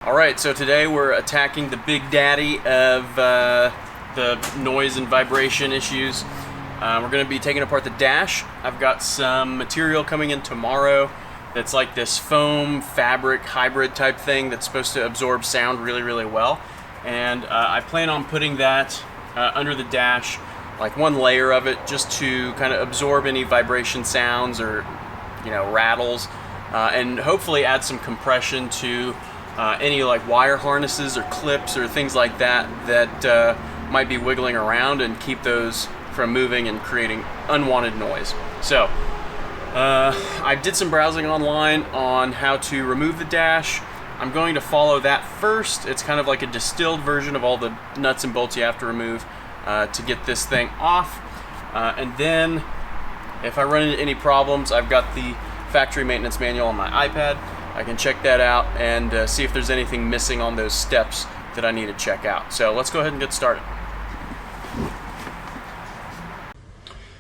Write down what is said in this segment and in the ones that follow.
Alright, so today we're attacking the big daddy of the noise and vibration issues. We're going to be taking apart the dash. I've got some material coming in tomorrow that's like this foam fabric hybrid type thing that's supposed to absorb sound really, really well. And I plan on putting that under the dash, like one layer of it, just to kind of absorb any vibration sounds or, rattles, and hopefully add some compression to any like wire harnesses or clips or things like that might be wiggling around, and keep those from moving and creating unwanted noise. So I did some browsing online on how to remove the dash. I'm going to follow that first. It's kind of like a distilled version of all the nuts and bolts you have to remove to get this thing off. And then if I run into any problems, I've got the factory maintenance manual on my iPad. I can check that out and see if there's anything missing on those steps that I need to check out. So let's go ahead and get started.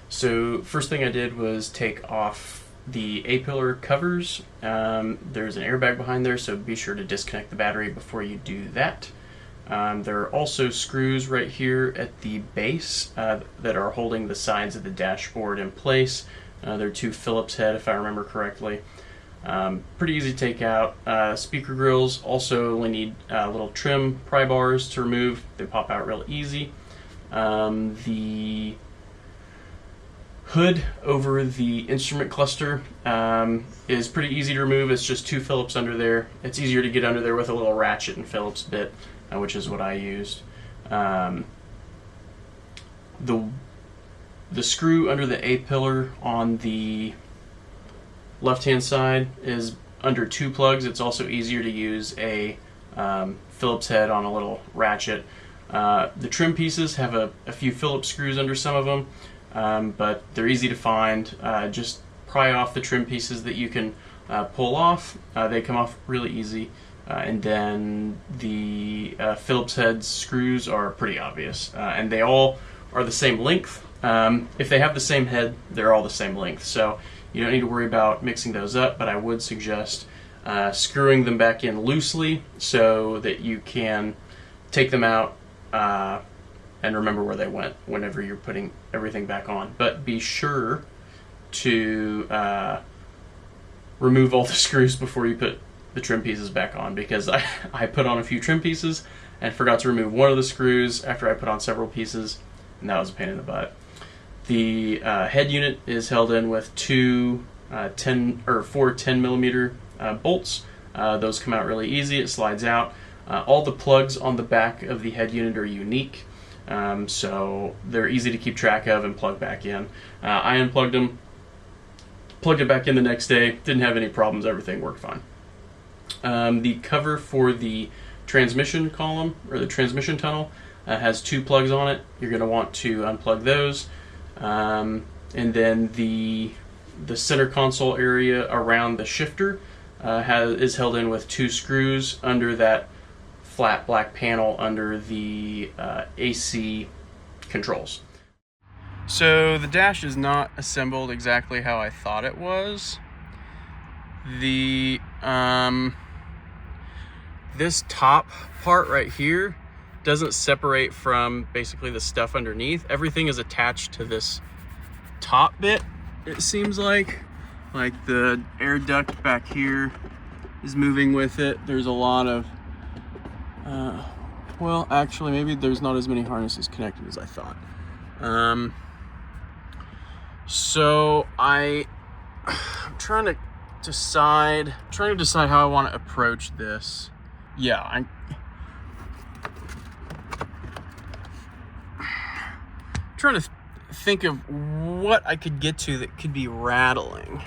So first thing I did was take off the A-pillar covers. There's an airbag behind there, so be sure to disconnect the battery before you do that. There are also screws right here at the base that are holding the sides of the dashboard in place. They're two Phillips head, if I remember correctly. Pretty easy to take out. Speaker grills also only need little trim pry bars to remove. They pop out real easy. The hood over the instrument cluster is pretty easy to remove. It's just two Phillips under there. It's easier to get under there with a little ratchet and Phillips bit, which is what I used. The screw under the A-pillar on the left-hand side is under two plugs. It's also easier to use a Phillips head on a little ratchet. The trim pieces have a few Phillips screws under some of them, but they're easy to find. Just pry off the trim pieces that you can pull off. They come off really easy. And then the Phillips head screws are pretty obvious, and they all are the same length. If they have the same head, they're all the same length, so you don't need to worry about mixing those up, but I would suggest screwing them back in loosely so that you can take them out and remember where they went whenever you're putting everything back on. But be sure to remove all the screws before you put the trim pieces back on, because I put on a few trim pieces and forgot to remove one of the screws after I put on several pieces, and that was a pain in the butt. The head unit is held in with four 10 millimeter bolts. Those come out really easy. It slides out. All the plugs on the back of the head unit are unique, so they're easy to keep track of and plug back in. I unplugged them, plugged it back in the next day, didn't have any problems, everything worked fine. The cover for the transmission column, or the transmission tunnel, has two plugs on it. You're going to want to unplug those. And then the center console area around the shifter is held in with two screws under that flat black panel under the AC controls. So the dash is not assembled exactly how I thought it was. This top part right here doesn't separate from basically the stuff underneath. Everything is attached to this top bit, it seems like the air duct back here is moving with it. There's a lot of well, actually maybe there's not as many harnesses connected as I thought. So I'm trying to decide how I want to approach this. Yeah, I'm trying to think of what I could get to that could be rattling.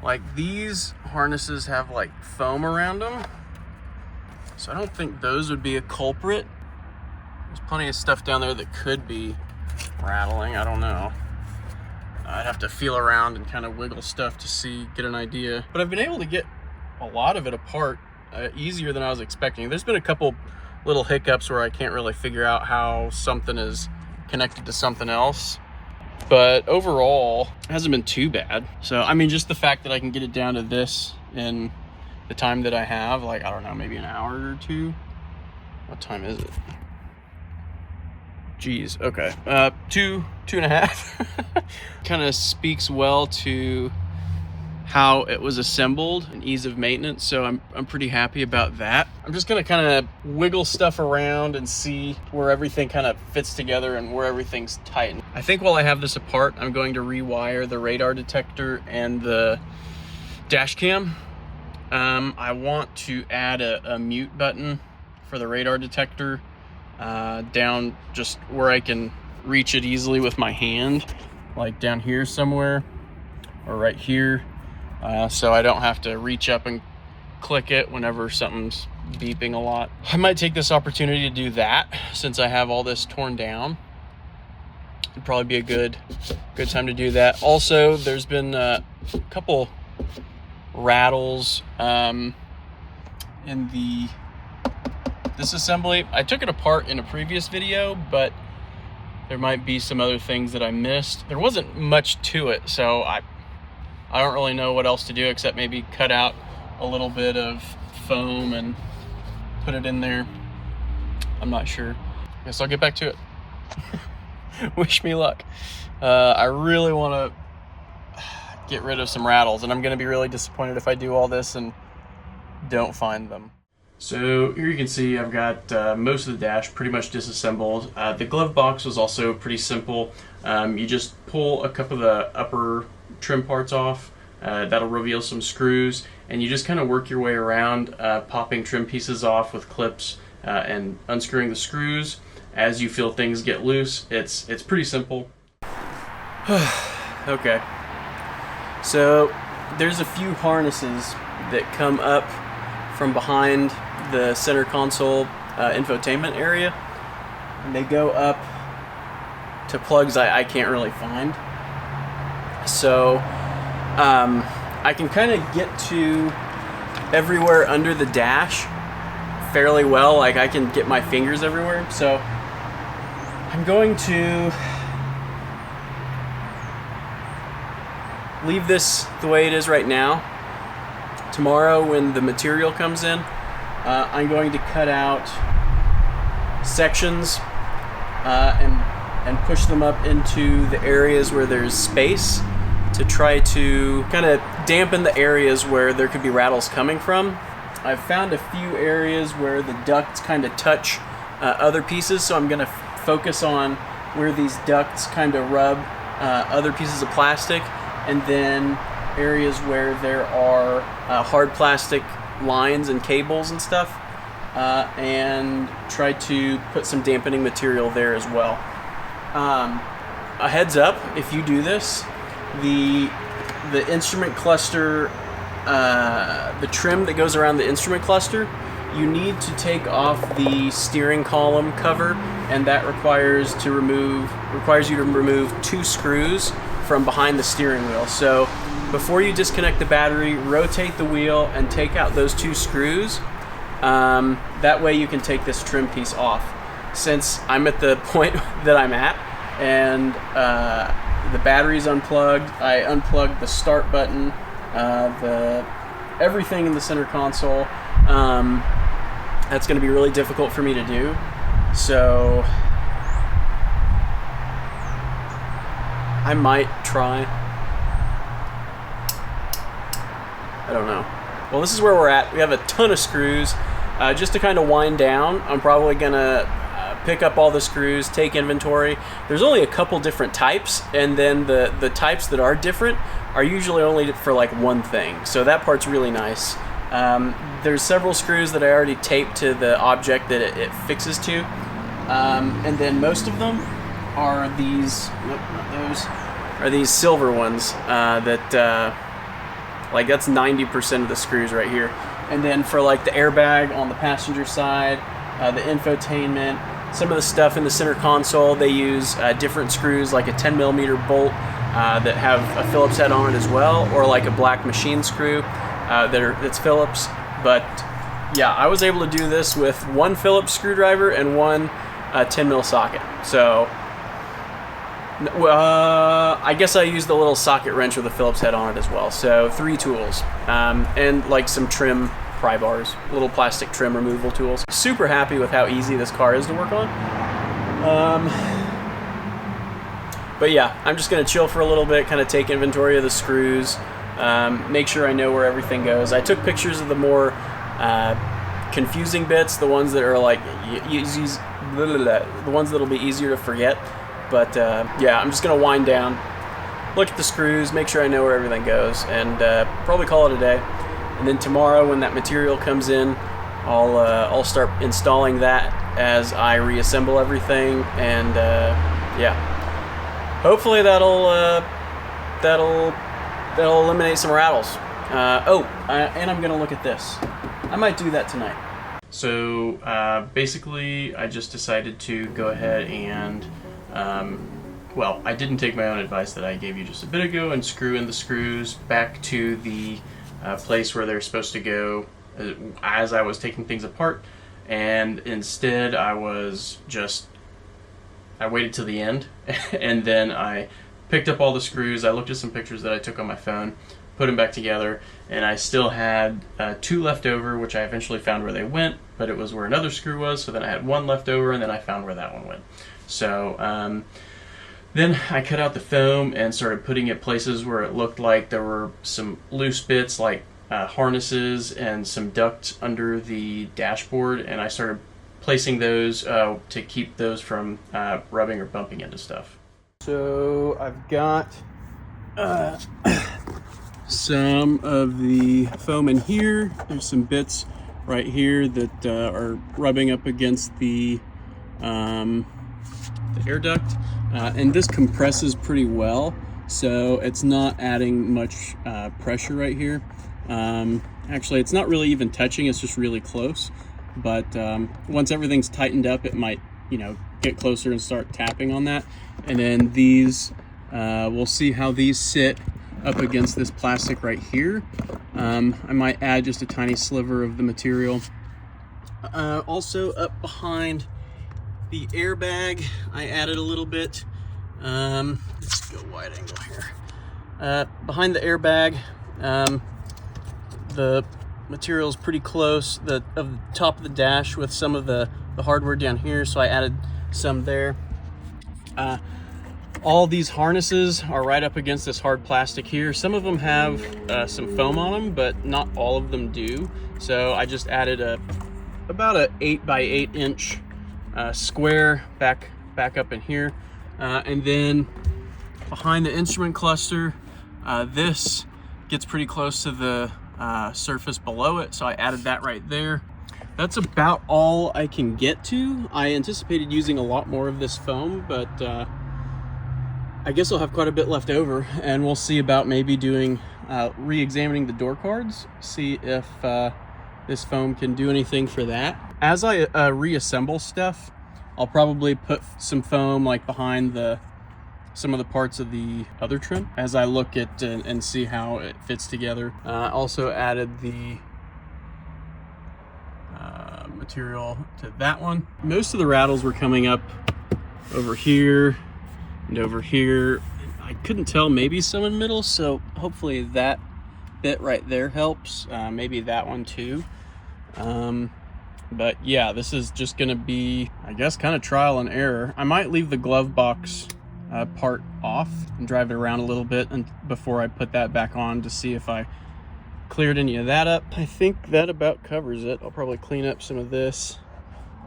Like, these harnesses have like foam around them, so I don't think those would be a culprit. There's plenty of stuff down there that could be rattling. I don't know. I'd have to feel around and kind of wiggle stuff to get an idea. But I've been able to get a lot of it apart easier than I was expecting. There's been a couple little hiccups where I can't really figure out how something is connected to something else, but overall it hasn't been too bad. So I mean, just the fact that I can get it down to this in the time that I have, like, I don't know, maybe an hour or two. What time is it? Geez, okay. Two and a half. Kind of speaks well to how it was assembled and ease of maintenance, so I'm pretty happy about that. I'm just gonna kind of wiggle stuff around and see where everything kind of fits together and where everything's tight. I think while I have this apart, I'm going to rewire the radar detector and the dash cam. I want to add a mute button for the radar detector down just where I can reach it easily with my hand, like down here somewhere or right here, so I don't have to reach up and click it whenever something's beeping a lot. I might take this opportunity to do that since I have all this torn down. It'd probably be a good time to do that. Also, there's been a couple rattles in this assembly. I took it apart in a previous video, but there might be some other things that I missed. There wasn't much to it, so I don't really know what else to do except maybe cut out a little bit of foam and put it in there. I'm not sure. Guess I'll get back to it. Wish me luck. I really want to get rid of some rattles, and I'm going to be really disappointed if I do all this and don't find them. So here you can see I've got most of the dash pretty much disassembled. The glove box was also pretty simple. You just pull a couple of the upper trim parts off. That'll reveal some screws, and you just kind of work your way around, popping trim pieces off with clips and unscrewing the screws as you feel things get loose. It's pretty simple. Okay, so there's a few harnesses that come up from behind the center console infotainment area, and they go up to plugs I can't really find. So I can kind of get to everywhere under the dash fairly well. Like, I can get my fingers everywhere. So I'm going to leave this the way it is right now. Tomorrow, when the material comes in, I'm going to cut out sections and push them up into the areas where there's space to try to kind of dampen the areas where there could be rattles coming from. I've found a few areas where the ducts kind of touch other pieces, so I'm going to focus on where these ducts kind of rub other pieces of plastic, and then areas where there are hard plastic lines and cables and stuff, and try to put some dampening material there as well. A heads up, if you do this, the instrument cluster, the trim that goes around the instrument cluster, you need to take off the steering column cover, and that requires you to remove 2 screws from behind the steering wheel. So before you disconnect the battery, rotate the wheel and take out those 2 screws. That way you can take this trim piece off. Since I'm at the point that I'm at, and the battery's unplugged, I unplugged the start button, everything in the center console. That's going to be really difficult for me to do. So I might try. I don't know. Well, this is where we're at. We have a ton of screws. Just to kind of wind down, I'm probably going to pick up all the screws, take inventory. There's only a couple different types, and then the types that are different are usually only for like one thing. So that part's really nice. There's several screws that I already taped to the object that it fixes to. And then most of them are these, nope, not those, are these silver ones like that's 90% of the screws right here. And then for like the airbag on the passenger side, the infotainment, some of the stuff in the center console, they use different screws, like a 10mm bolt that have a Phillips head on it as well, or like a black machine screw that's Phillips. But yeah, I was able to do this with one Phillips screwdriver and one 10mm socket. So I guess I used the little socket wrench with a Phillips head on it as well. So 3 tools, and like some trim pry bars, little plastic trim removal tools. Super happy with how easy this car is to work on. But yeah, I'm just gonna chill for a little bit, kind of take inventory of the screws, make sure I know where everything goes. I took pictures of the more confusing bits, the ones that are like the ones that'll be easier to forget. But yeah, I'm just gonna wind down, look at the screws, make sure I know where everything goes, and probably call it a day. And then tomorrow, when that material comes in, I'll start installing that as I reassemble everything, and yeah. Hopefully that'll eliminate some rattles. And I'm gonna look at this. I might do that tonight. So basically, I just decided to go ahead and, well, I didn't take my own advice that I gave you just a bit ago and screw in the screws back to the place where they're supposed to go as I was taking things apart, and instead I waited till the end and then I picked up all the screws. I looked at some pictures that I took on my phone, put them back together, and I still had 2 left over, which I eventually found where they went, but it was where another screw was, so then I had 1 left over, and then I found where that one went. So then I cut out the foam and started putting it places where it looked like there were some loose bits, like harnesses and some duct under the dashboard, and I started placing those to keep those from rubbing or bumping into stuff. So I've got some of the foam in here. There's some bits right here that are rubbing up against the air duct, and this compresses pretty well, so it's not adding much pressure right here. Actually, it's not really even touching, it's just really close. But once everything's tightened up, it might, get closer and start tapping on that. And then these, we'll see how these sit up against this plastic right here. I might add just a tiny sliver of the material. Also up behind the airbag, I added a little bit. Let's go wide angle here. Behind the airbag, the material is pretty close of the top of the dash with some of the hardware down here, so I added some there. All these harnesses are right up against this hard plastic here. Some of them have some foam on them, but not all of them do. So I just added about a 8 by 8 inch square back up in here, and then behind the instrument cluster, this gets pretty close to the surface below it, so I added that right there. That's about all I can get to. I anticipated using a lot more of this foam, but I guess I'll have quite a bit left over, and we'll see about maybe doing re-examining the door cards, see if this foam can do anything for that. As I reassemble stuff, I'll probably put some foam like behind some of the parts of the other trim as I look at and see how it fits together. Also added the material to that one. Most of the rattles were coming up over here and over here. I couldn't tell, maybe some in the middle, so hopefully that bit right there helps. Maybe that one too. But yeah, this is just gonna be, I guess, kind of trial and error. I might leave the glove box part off and drive it around a little bit before I put that back on to see if I cleared any of that up. I think that about covers it. I'll probably clean up some of this.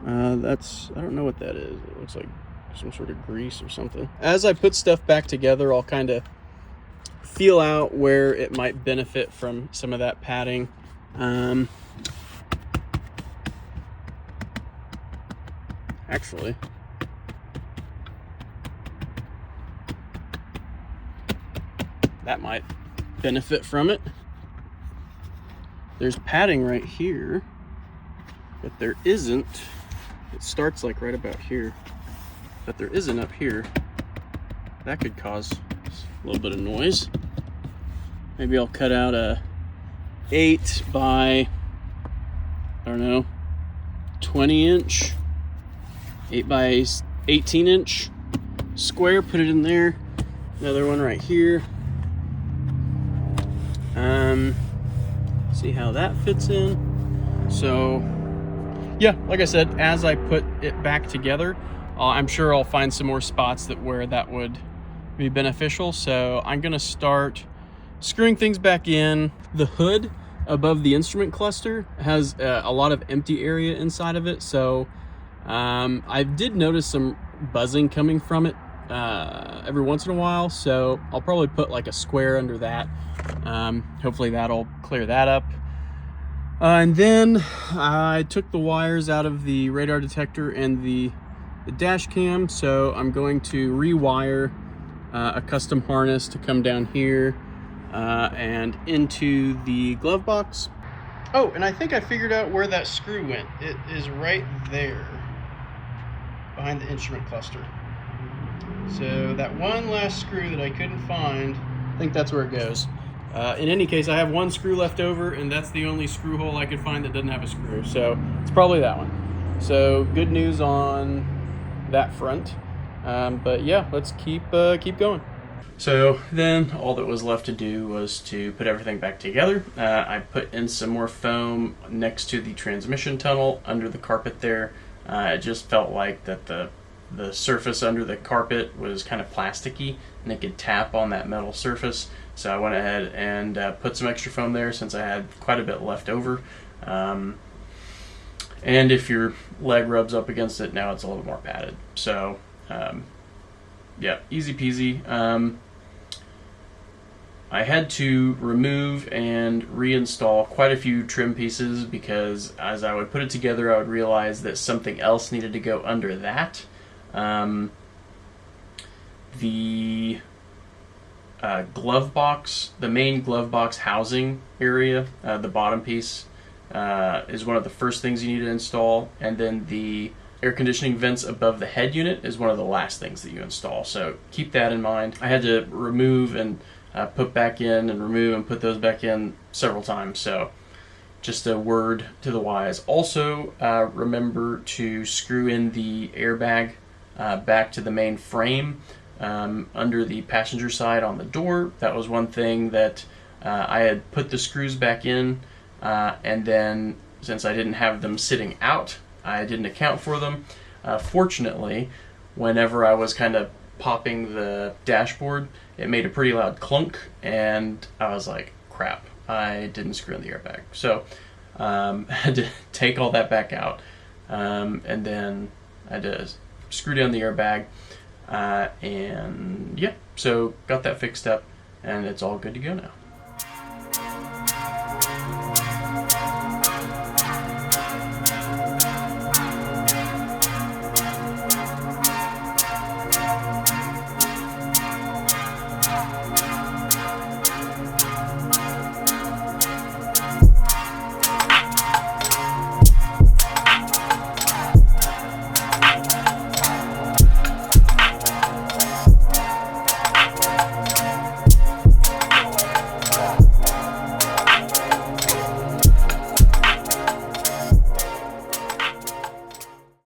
I don't know what that is. It looks like some sort of grease or something. As I put stuff back together, I'll kind of feel out where it might benefit from some of that padding. Actually, that might benefit from it. There's padding right here, but there isn't. It starts like right about here, but there isn't up here. That could cause a little bit of noise. Maybe I'll cut out a 8 by, I don't know, 20 inch, 8 by 18 inch square, put it in there. Another one right here. See how that fits in. So yeah, like I said, as I put it back together, I'm sure I'll find some more spots where that would be beneficial. So I'm gonna start screwing things back in. The hood above the instrument cluster has a lot of empty area inside of it, so I did notice some buzzing coming from it every once in a while, so I'll probably put like a square under that. Hopefully that'll clear that up. And then I took the wires out of the radar detector and the dash cam, so I'm going to rewire a custom harness to come down here and into the glove box. Oh, and I think I figured out where that screw went. It is right there behind the instrument cluster. So that one last screw that I couldn't find, I think that's where it goes. In any case, I have one screw left over, and that's the only screw hole I could find that doesn't have a screw. So it's probably that one. So good news on that front. But yeah, let's keep going. So then all that was left to do was to put everything back together. I put in some more foam next to the transmission tunnel under the carpet there. It just felt like that the surface under the carpet was kind of plasticky and it could tap on that metal surface. So I went ahead and put some extra foam there since I had quite a bit left over. And if your leg rubs up against it, now it's a little more padded. So yeah, easy peasy. I had to remove and reinstall quite a few trim pieces because as I would put it together, I would realize that something else needed to go under that. The glove box, the main glove box housing area, the bottom piece, is one of the first things you need to install, and then the air conditioning vents above the head unit is one of the last things that you install. So keep that in mind. I had to remove and put back in and remove and put those back in several times. So just a word to the wise. Also, remember to screw in the airbag back to the main frame under the passenger side on the door. That was one thing that I had put the screws back in, and then since I didn't have them sitting out, I didn't account for them. Fortunately, whenever I was kind of popping the dashboard, it made a pretty loud clunk, and I was like, crap, I didn't screw in the airbag. So I had to take all that back out, and then I had to screw down the airbag, and yeah, so got that fixed up, and it's all good to go now.